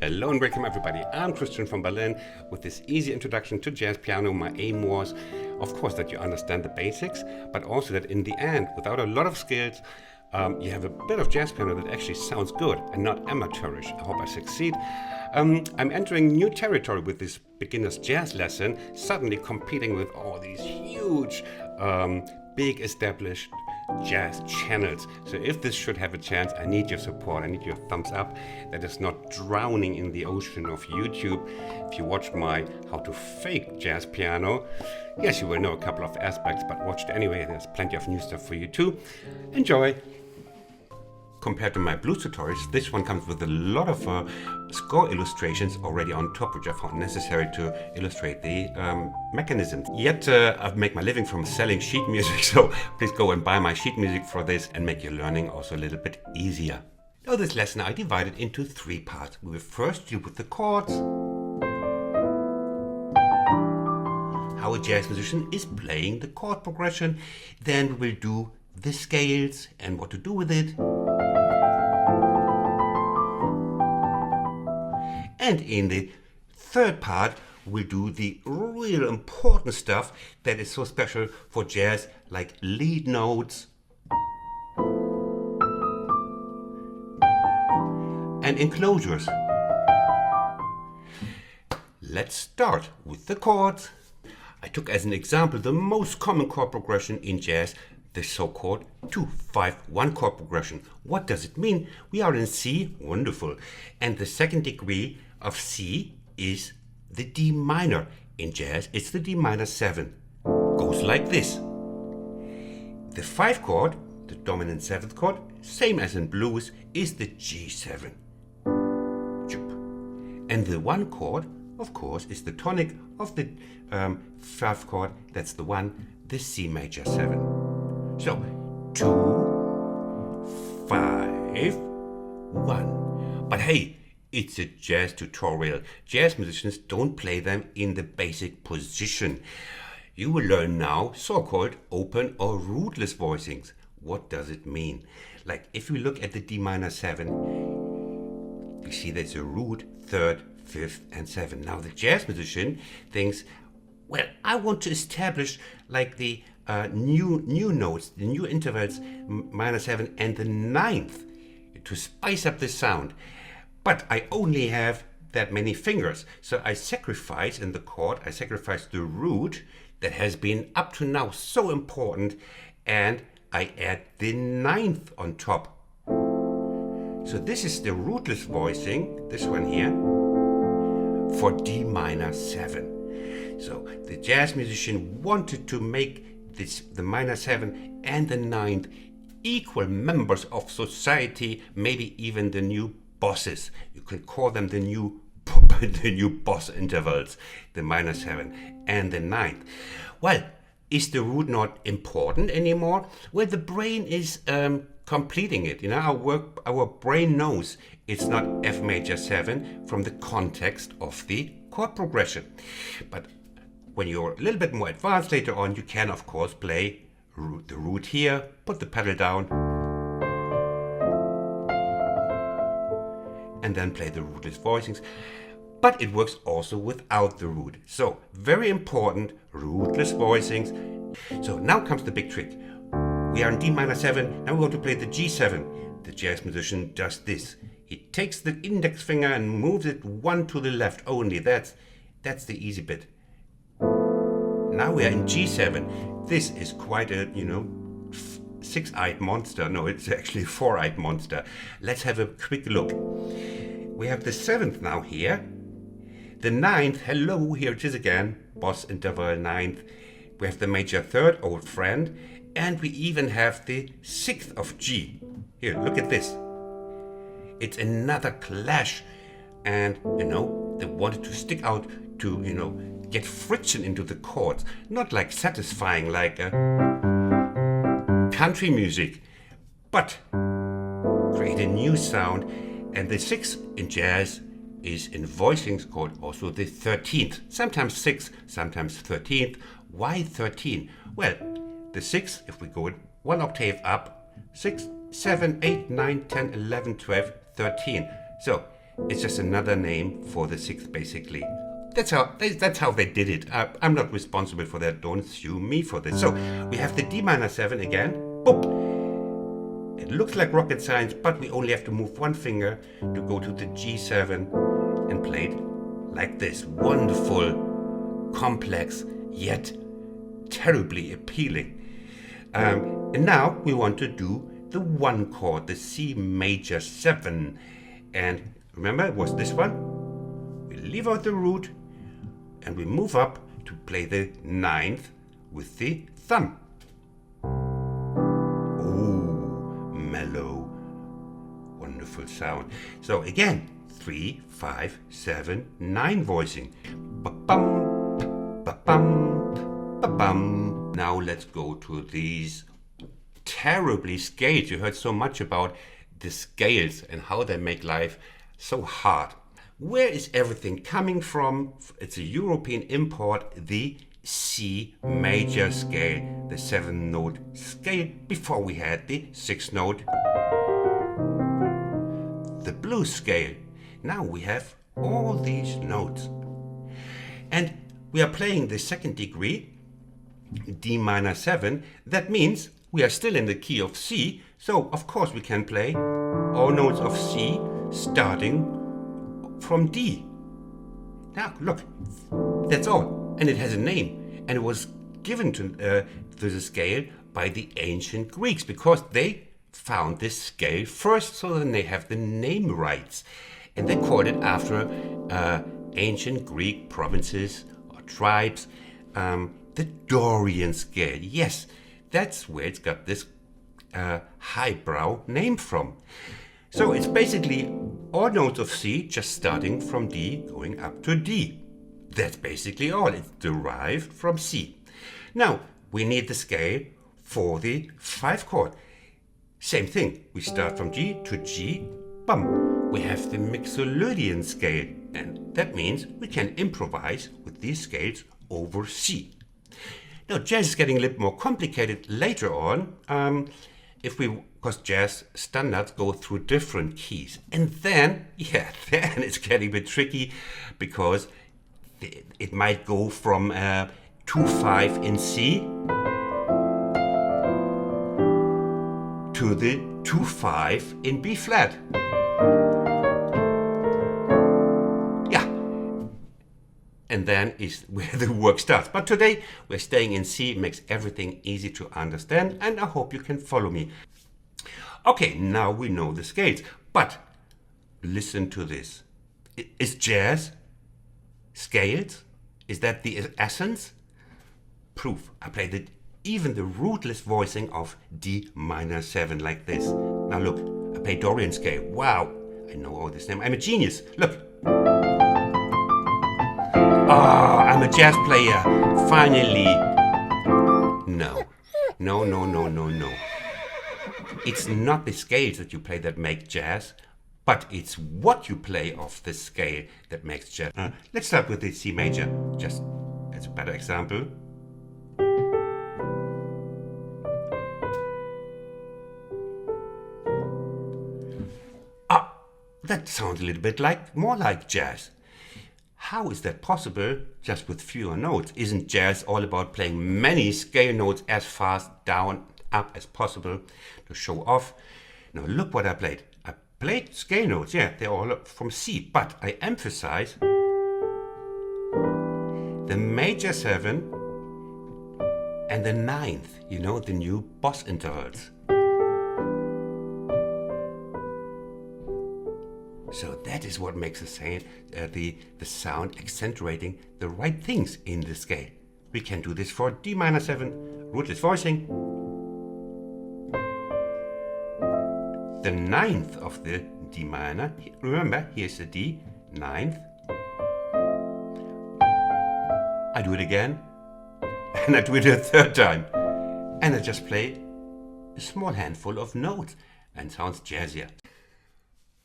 Hello and welcome everybody. I'm Christian from Berlin. With this easy introduction to jazz piano, my aim was, of course, that you understand the basics, but also that in the end, without a lot of skills, you have a bit of jazz piano that actually sounds good and not amateurish. I hope I succeed. I'm entering new territory with this beginner's jazz lesson, suddenly competing with all these huge, big established jazz channels. So if this should have a chance, I need your support, I need your thumbs up, that is not drowning in the ocean of YouTube. If you watched my How to Fake Jazz Piano, yes, you will know a couple of aspects, but watch it anyway, there's plenty of new stuff for you too. Enjoy! Compared to my blues tutorials, this one comes with a lot of score illustrations already on top, which I found necessary to illustrate the mechanisms. Yet I've made my living from selling sheet music, so please go and buy my sheet music for this and make your learning also a little bit easier. Now this lesson I divided into 3 parts. We will first deal with the chords, how a jazz musician is playing the chord progression. Then we will do the scales and what to do with it. And in the 3rd part, we'll do the real important stuff that is so special for jazz, like lead notes and enclosures. Let's start with the chords. I took as an example the most common chord progression in jazz, the so-called 2-5-1 chord progression. What does it mean? We are in C, wonderful, and the 2nd degree of C is the D minor. In jazz, it's the D minor 7. Goes like this. The 5 chord, the dominant 7th chord, same as in blues, is the G7. And the 1 chord, of course, is the tonic of the 5th chord, that's the 1, the C major 7. So, 2, 5, 1. But hey, it's a jazz tutorial. Jazz musicians don't play them in the basic position. You will learn now so-called open or rootless voicings. What does it mean? Like if we look at the D minor 7, we see there's a root, 3rd, 5th and 7. Now the jazz musician thinks, well, I want to establish like the new notes, the new intervals, minor 7 and the 9th, to spice up the sound. But I only have that many fingers, so I sacrifice in the chord, I sacrifice the root that has been up to now so important, and I add the 9th on top. So this is the rootless voicing, this one here, for D minor 7. So the jazz musician wanted to make this, the minor 7 and the 9th, equal members of society, maybe even the new bosses. You can call them the new boss intervals, the minor 7 and the 9th. Well, is the root not important anymore? Well, the brain is completing it. You know, our brain knows it's not F major 7 from the context of the chord progression. But when you're a little bit more advanced later on, you can of course play the root here, put the pedal down, and then play the rootless voicings. But it works also without the root. So, very important, rootless voicings. So now comes the big trick. We are in D minor 7, now we want to play the G7. The jazz musician does this. He takes the index finger and moves it 1 to the left only. That's the easy bit. Now we are in G7. This is quite a, 6-eyed monster. No, it's actually a 4-eyed monster. Let's have a quick look. We have the 7th now here. The 9th, hello, here it is again. Boss interval 9th. We have the major 3rd, old friend. And we even have the 6th of G. Here, look at this. It's another clash. And, they wanted to stick out to, get friction into the chords. Not like satisfying like country music, but create a new sound. And the 6th in jazz is in voicings called also the 13th. Sometimes 6th, sometimes 13th. Why 13? Well, the 6th, if we go 1 octave up, 6, 7, 8, 9, 10, 11, 12, 13. So It's just another name for the sixth, basically. That's how they did it. I'm not responsible for that. Don't sue me for this. So we have the D minor 7 again. Boop. It looks like rocket science, but we only have to move one finger to go to the G7 and play it like this. Wonderful, complex, yet terribly appealing. And now we want to do the one chord, the C major 7. And remember, it was this one. We leave out the root and we move up to play the 9th with the thumb. Ooh, mellow, wonderful sound. So again, 3, 5, 7, 9 voicing. Ba-bum, ba-bum, ba-bum. Now let's go to these terribly scales. You heard so much about the scales and how they make life so hard. Where is everything coming from? It's a European import, the C major scale, the 7-note scale, before we had the 6-note, the blues scale. Now we have all these notes. And we are playing the 2nd degree, D minor 7. That means we are still in the key of C, so of course we can play all notes of C starting from D. Now look, that's all, and it has a name, and it was given to the scale by the ancient Greeks because they found this scale first, so then they have the name rights, and they called it after ancient Greek provinces or tribes, the Dorian scale. Yes, that's where it's got this highbrow name from. So it's basically all notes of C just starting from D going up to D. That's basically all. It's derived from C. Now we need the scale for the 5 chord. Same thing. We start from G to G. Bum. We have the Mixolydian scale, and that means we can improvise with these scales over C. Now jazz is getting a little more complicated later on. Because jazz standards go through different keys. And then it's getting a bit tricky because it might go from 2-5 in C to the 2-5 in B flat. Yeah. And then is where the work starts. But today we're staying in C. It makes everything easy to understand, and I hope you can follow me. Okay, now we know the scales, but listen to this. Is jazz scales? Is that the essence? Proof. I played even the rootless voicing of D minor 7 like this. Now look, I play Dorian scale. Wow, I know all this name. I'm a genius. Look. I'm a jazz player. Finally. No. It's not the scales that you play that make jazz, but it's what you play of the scale that makes jazz. Let's start with the C major, just as a better example. That sounds a little bit more like jazz. How is that possible just with fewer notes? Isn't jazz all about playing many scale notes as fast down, up as possible to show off? Now look what I played. I played scale notes, yeah, they're all from C, but I emphasize the major 7 and the 9th, the new boss intervals. So that is what makes the sound accentuating the right things in the scale. We can do this for D minor 7, rootless voicing. The 9th of the D minor, remember, here's the D, 9th. I do it again, and I do it a 3rd time. And I just play a small handful of notes, and sounds jazzier.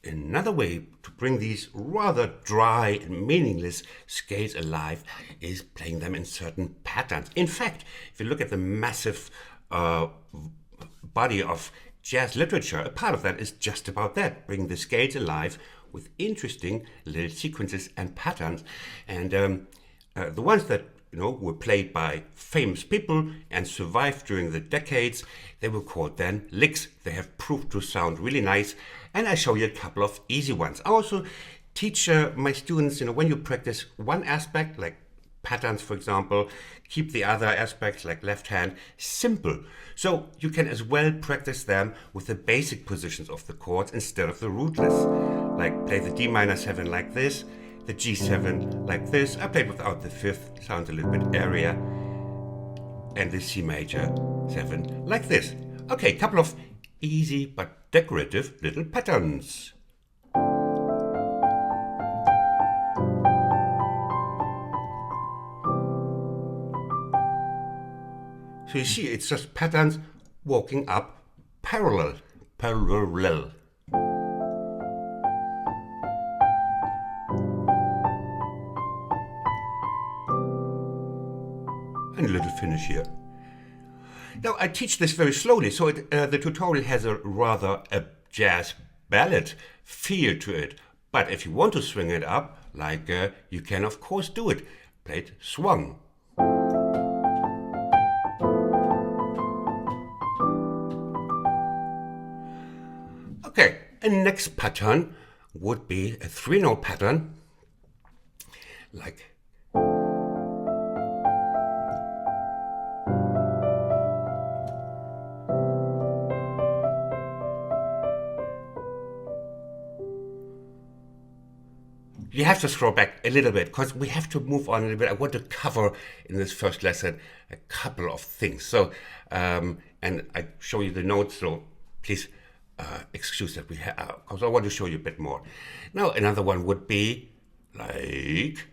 Another way to bring these rather dry and meaningless scales alive is playing them in certain patterns. In fact, if you look at the massive body of jazz literature, a part of that is just about that, bringing the scales alive with interesting little sequences and patterns. And the ones that were played by famous people and survived during the decades, they were called then licks. They have proved to sound really nice, and I show you a couple of easy ones. I also teach my students, when you practice one aspect, like patterns, for example, keep the other aspects, like left hand, simple. So you can as well practice them with the basic positions of the chords instead of the rootless. Like play the D minor 7 like this, the G7 like this. I played without the fifth, sounds a little bit airier. And the C major 7 like this. Okay, couple of easy but decorative little patterns. So you see, it's just patterns walking up parallel. And a little finish here. Now I teach this very slowly, so the tutorial has a rather jazz ballad feel to it. But if you want to swing it up, like you can of course do it. Play it swung. Okay, and next pattern would be a 3-note pattern, like you have to scroll back a little bit because we have to move on a little bit. I want to cover in this first lesson a couple of things. So, and I show you the notes, so please excuse that we have, because I want to show you a bit more. Now, another one would be like.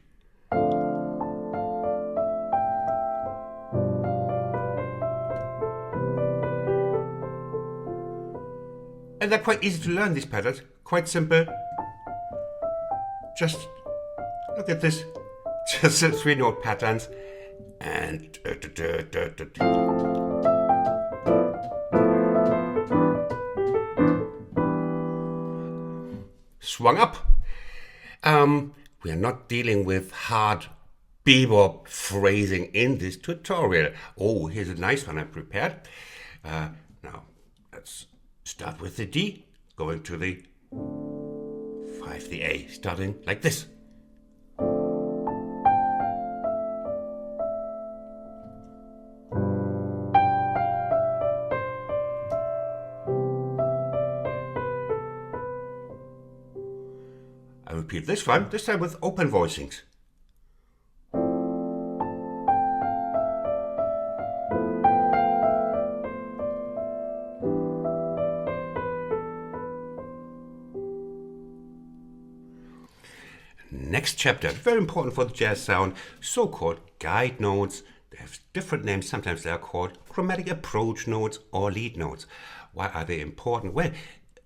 And they're quite easy to learn, these patterns, quite simple. Just look at this, just 3-note patterns, and swung up. We are not dealing with hard bebop phrasing in this tutorial. Oh, here's a nice one I prepared. Now, let's start with the D, going to the 5, the A, starting like this. I repeat this one, this time with open voicings. Next chapter, very important for the jazz sound, so-called guide notes. They have different names. Sometimes they are called chromatic approach notes or lead notes. Why are they important? Well,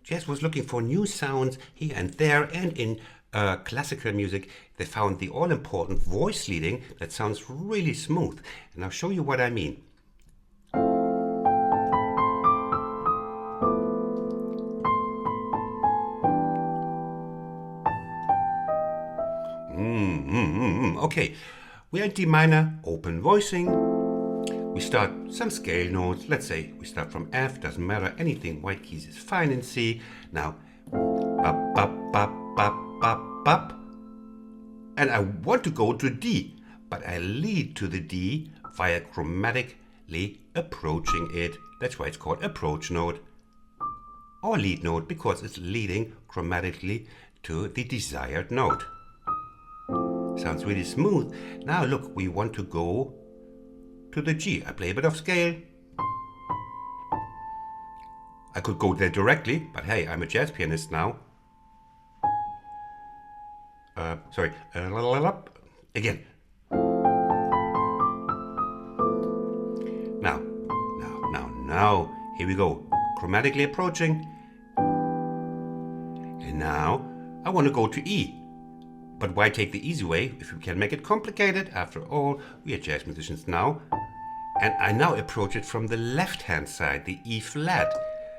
jazz was looking for new sounds here and there, and in classical music they found the all-important voice leading that sounds really smooth. And I'll show you what I mean. Okay, we are in D minor, open voicing. We start some scale notes. Let's say we start from F, doesn't matter, anything, white keys is fine in C. Now, bop, bop, bop, bop, bop, bop. And I want to go to D, but I lead to the D via chromatically approaching it. That's why it's called approach note or lead note, because it's leading chromatically to the desired note. Sounds really smooth. Now look, we want to go to the G. I play a bit of scale. I could go there directly, but hey, I'm a jazz pianist now. Sorry. Again. Now. Here we go. Chromatically approaching. And now I want to go to E. But why take the easy way if we can make it complicated? After all, we are jazz musicians now. And I now approach it from the left-hand side, the E flat.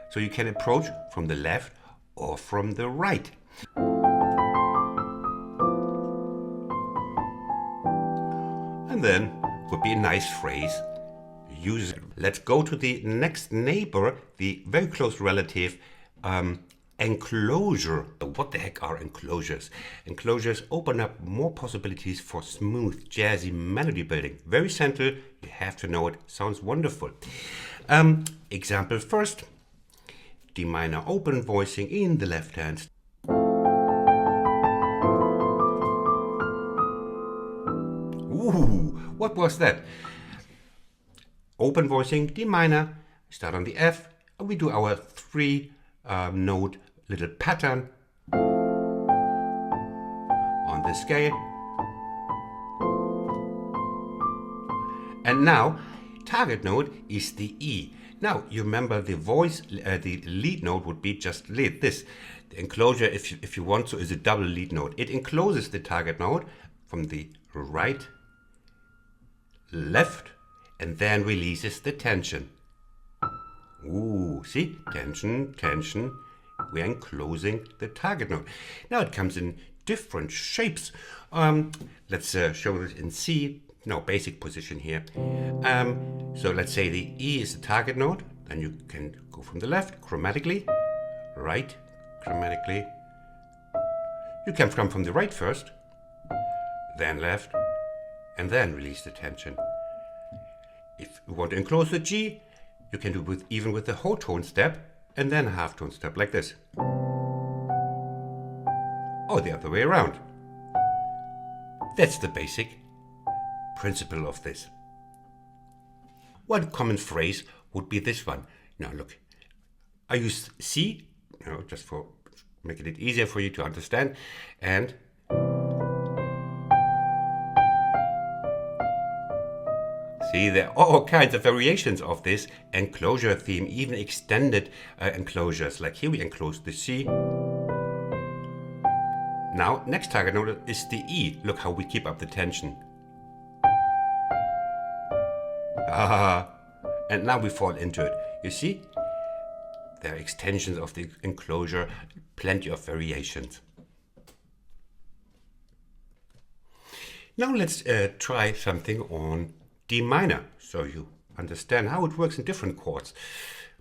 So you can approach from the left or from the right. And then would be a nice phrase. Use it. Let's go to the next neighbor, the very close relative, enclosure. What the heck are enclosures? Enclosures open up more possibilities for smooth, jazzy melody building. Very simple. You have to know it. Sounds wonderful. Example first. D minor open voicing in the left hand. Ooh, what was that? Open voicing, D minor, start on the F, and we do our 3-note little pattern on the scale. And now, target note is the E. Now, you remember the voice, the lead note would be just lead, this. The enclosure, if you want to, is a double lead note. It encloses the target note from the right, left, and then releases the tension. Ooh, see? Tension, tension. We're enclosing the target note. Now it comes in different shapes. Let's show this in C. No, basic position here. So let's say the E is the target note. Then you can go from the left, chromatically, right, chromatically. You can come from the right first, then left, and then release the tension. If you want to enclose the G, you can do it even with the whole tone step and then a half tone step like this. Or the other way around. That's the basic principle of this. One common phrase would be this one. Now look, I use C, just for making it easier for you to understand, and see, there are all kinds of variations of this enclosure theme, even extended enclosures. Like here we enclose the C. Now, next target note is the E. Look how we keep up the tension. And now we fall into it. You see? There are extensions of the enclosure, plenty of variations. Now let's try something on D minor, so you understand how it works in different chords.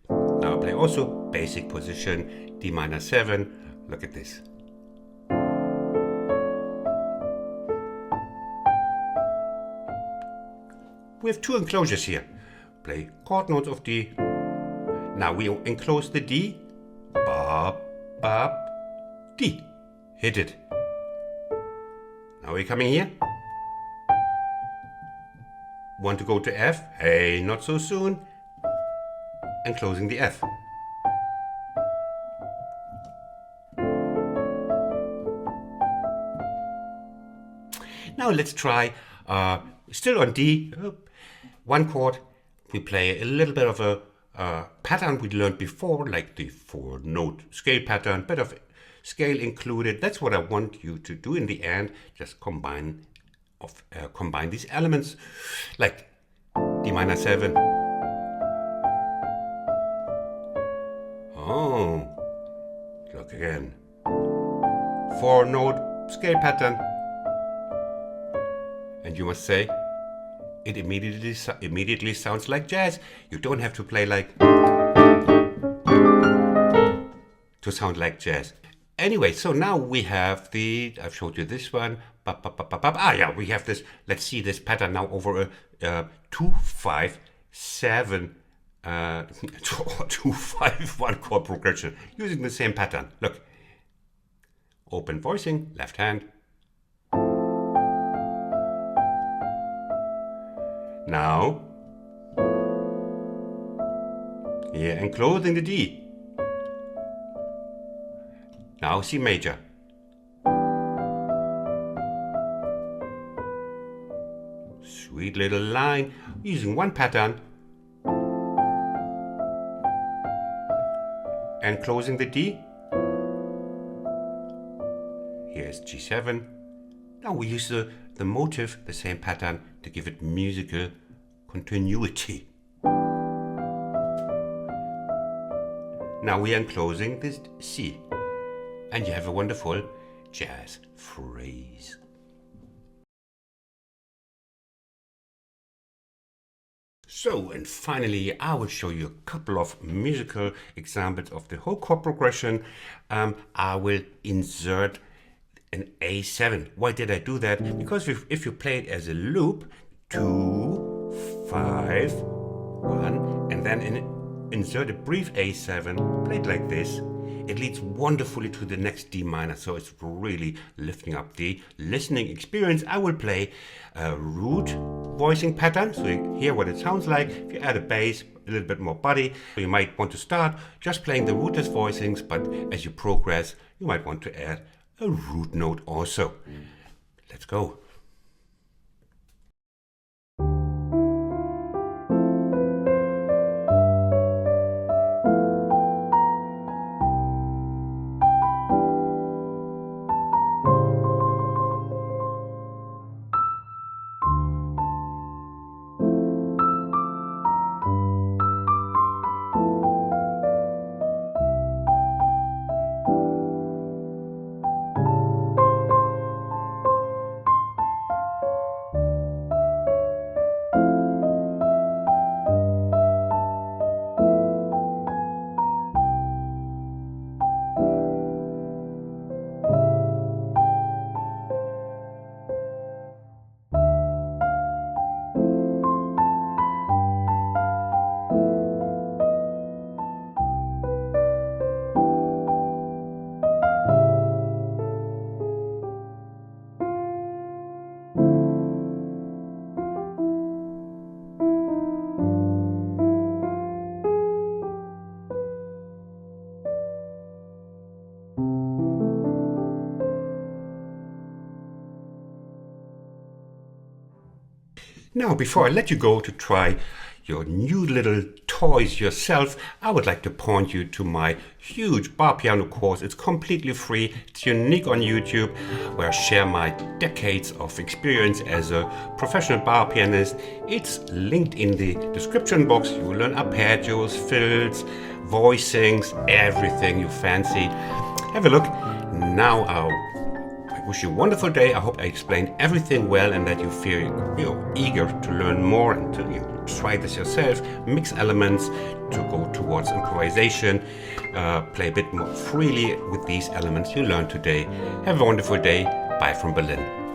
Now I play also basic position, D minor 7. Look at this. We have two enclosures here. Play chord notes of D. Now we enclose the D. Bop, bop, D. Hit it. Now we're coming here. Want to go to F? Hey, not so soon. And closing the F. Now let's try, still on D, one chord. We play a little bit of a pattern we learned before, like the 4-note scale pattern, bit of scale included. That's what I want you to do in the end. Just combine these elements, like D minor 7. Oh, look again. 4-note scale pattern. And you must say, it immediately sounds like jazz. You don't have to play like to sound like jazz. Anyway, so now we have I've showed you this one. Yeah, we have this. Let's see this pattern now over a 2-5-7 2-5-1 chord progression using the same pattern. Look, open voicing, left hand. Now, here enclosing the D. Now C major. Sweet little line using one pattern. And closing the D. Here's G7. Now we use the motive, the same pattern, to give it musical continuity. Now we are enclosing this C. And you have a wonderful jazz phrase. So, and finally, I will show you a couple of musical examples of the whole chord progression. I will insert an A7. Why did I do that? Because if you play it as a loop, 2, 5, 1, and then insert a brief A7, play it like this, it leads wonderfully to the next D minor, so it's really lifting up the listening experience. I will play a root voicing pattern, so you hear what it sounds like. If you add a bass, a little bit more body, so you might want to start just playing the rootless voicings, but as you progress, you might want to add a root note also. Let's go. Now, before I let you go to try your new little toys yourself, I would like to point you to my huge bar piano course. It's completely free, it's unique on YouTube, where I share my decades of experience as a professional bar pianist. It's linked in the description box. You will learn arpeggios, fills, voicings, everything you fancy. Have a look. Now I wish you a wonderful day. I hope I explained everything well and that you feel eager to learn more and to try this yourself. Mix elements to go towards improvisation. Play a bit more freely with these elements you learned today. Have a wonderful day. Bye from Berlin.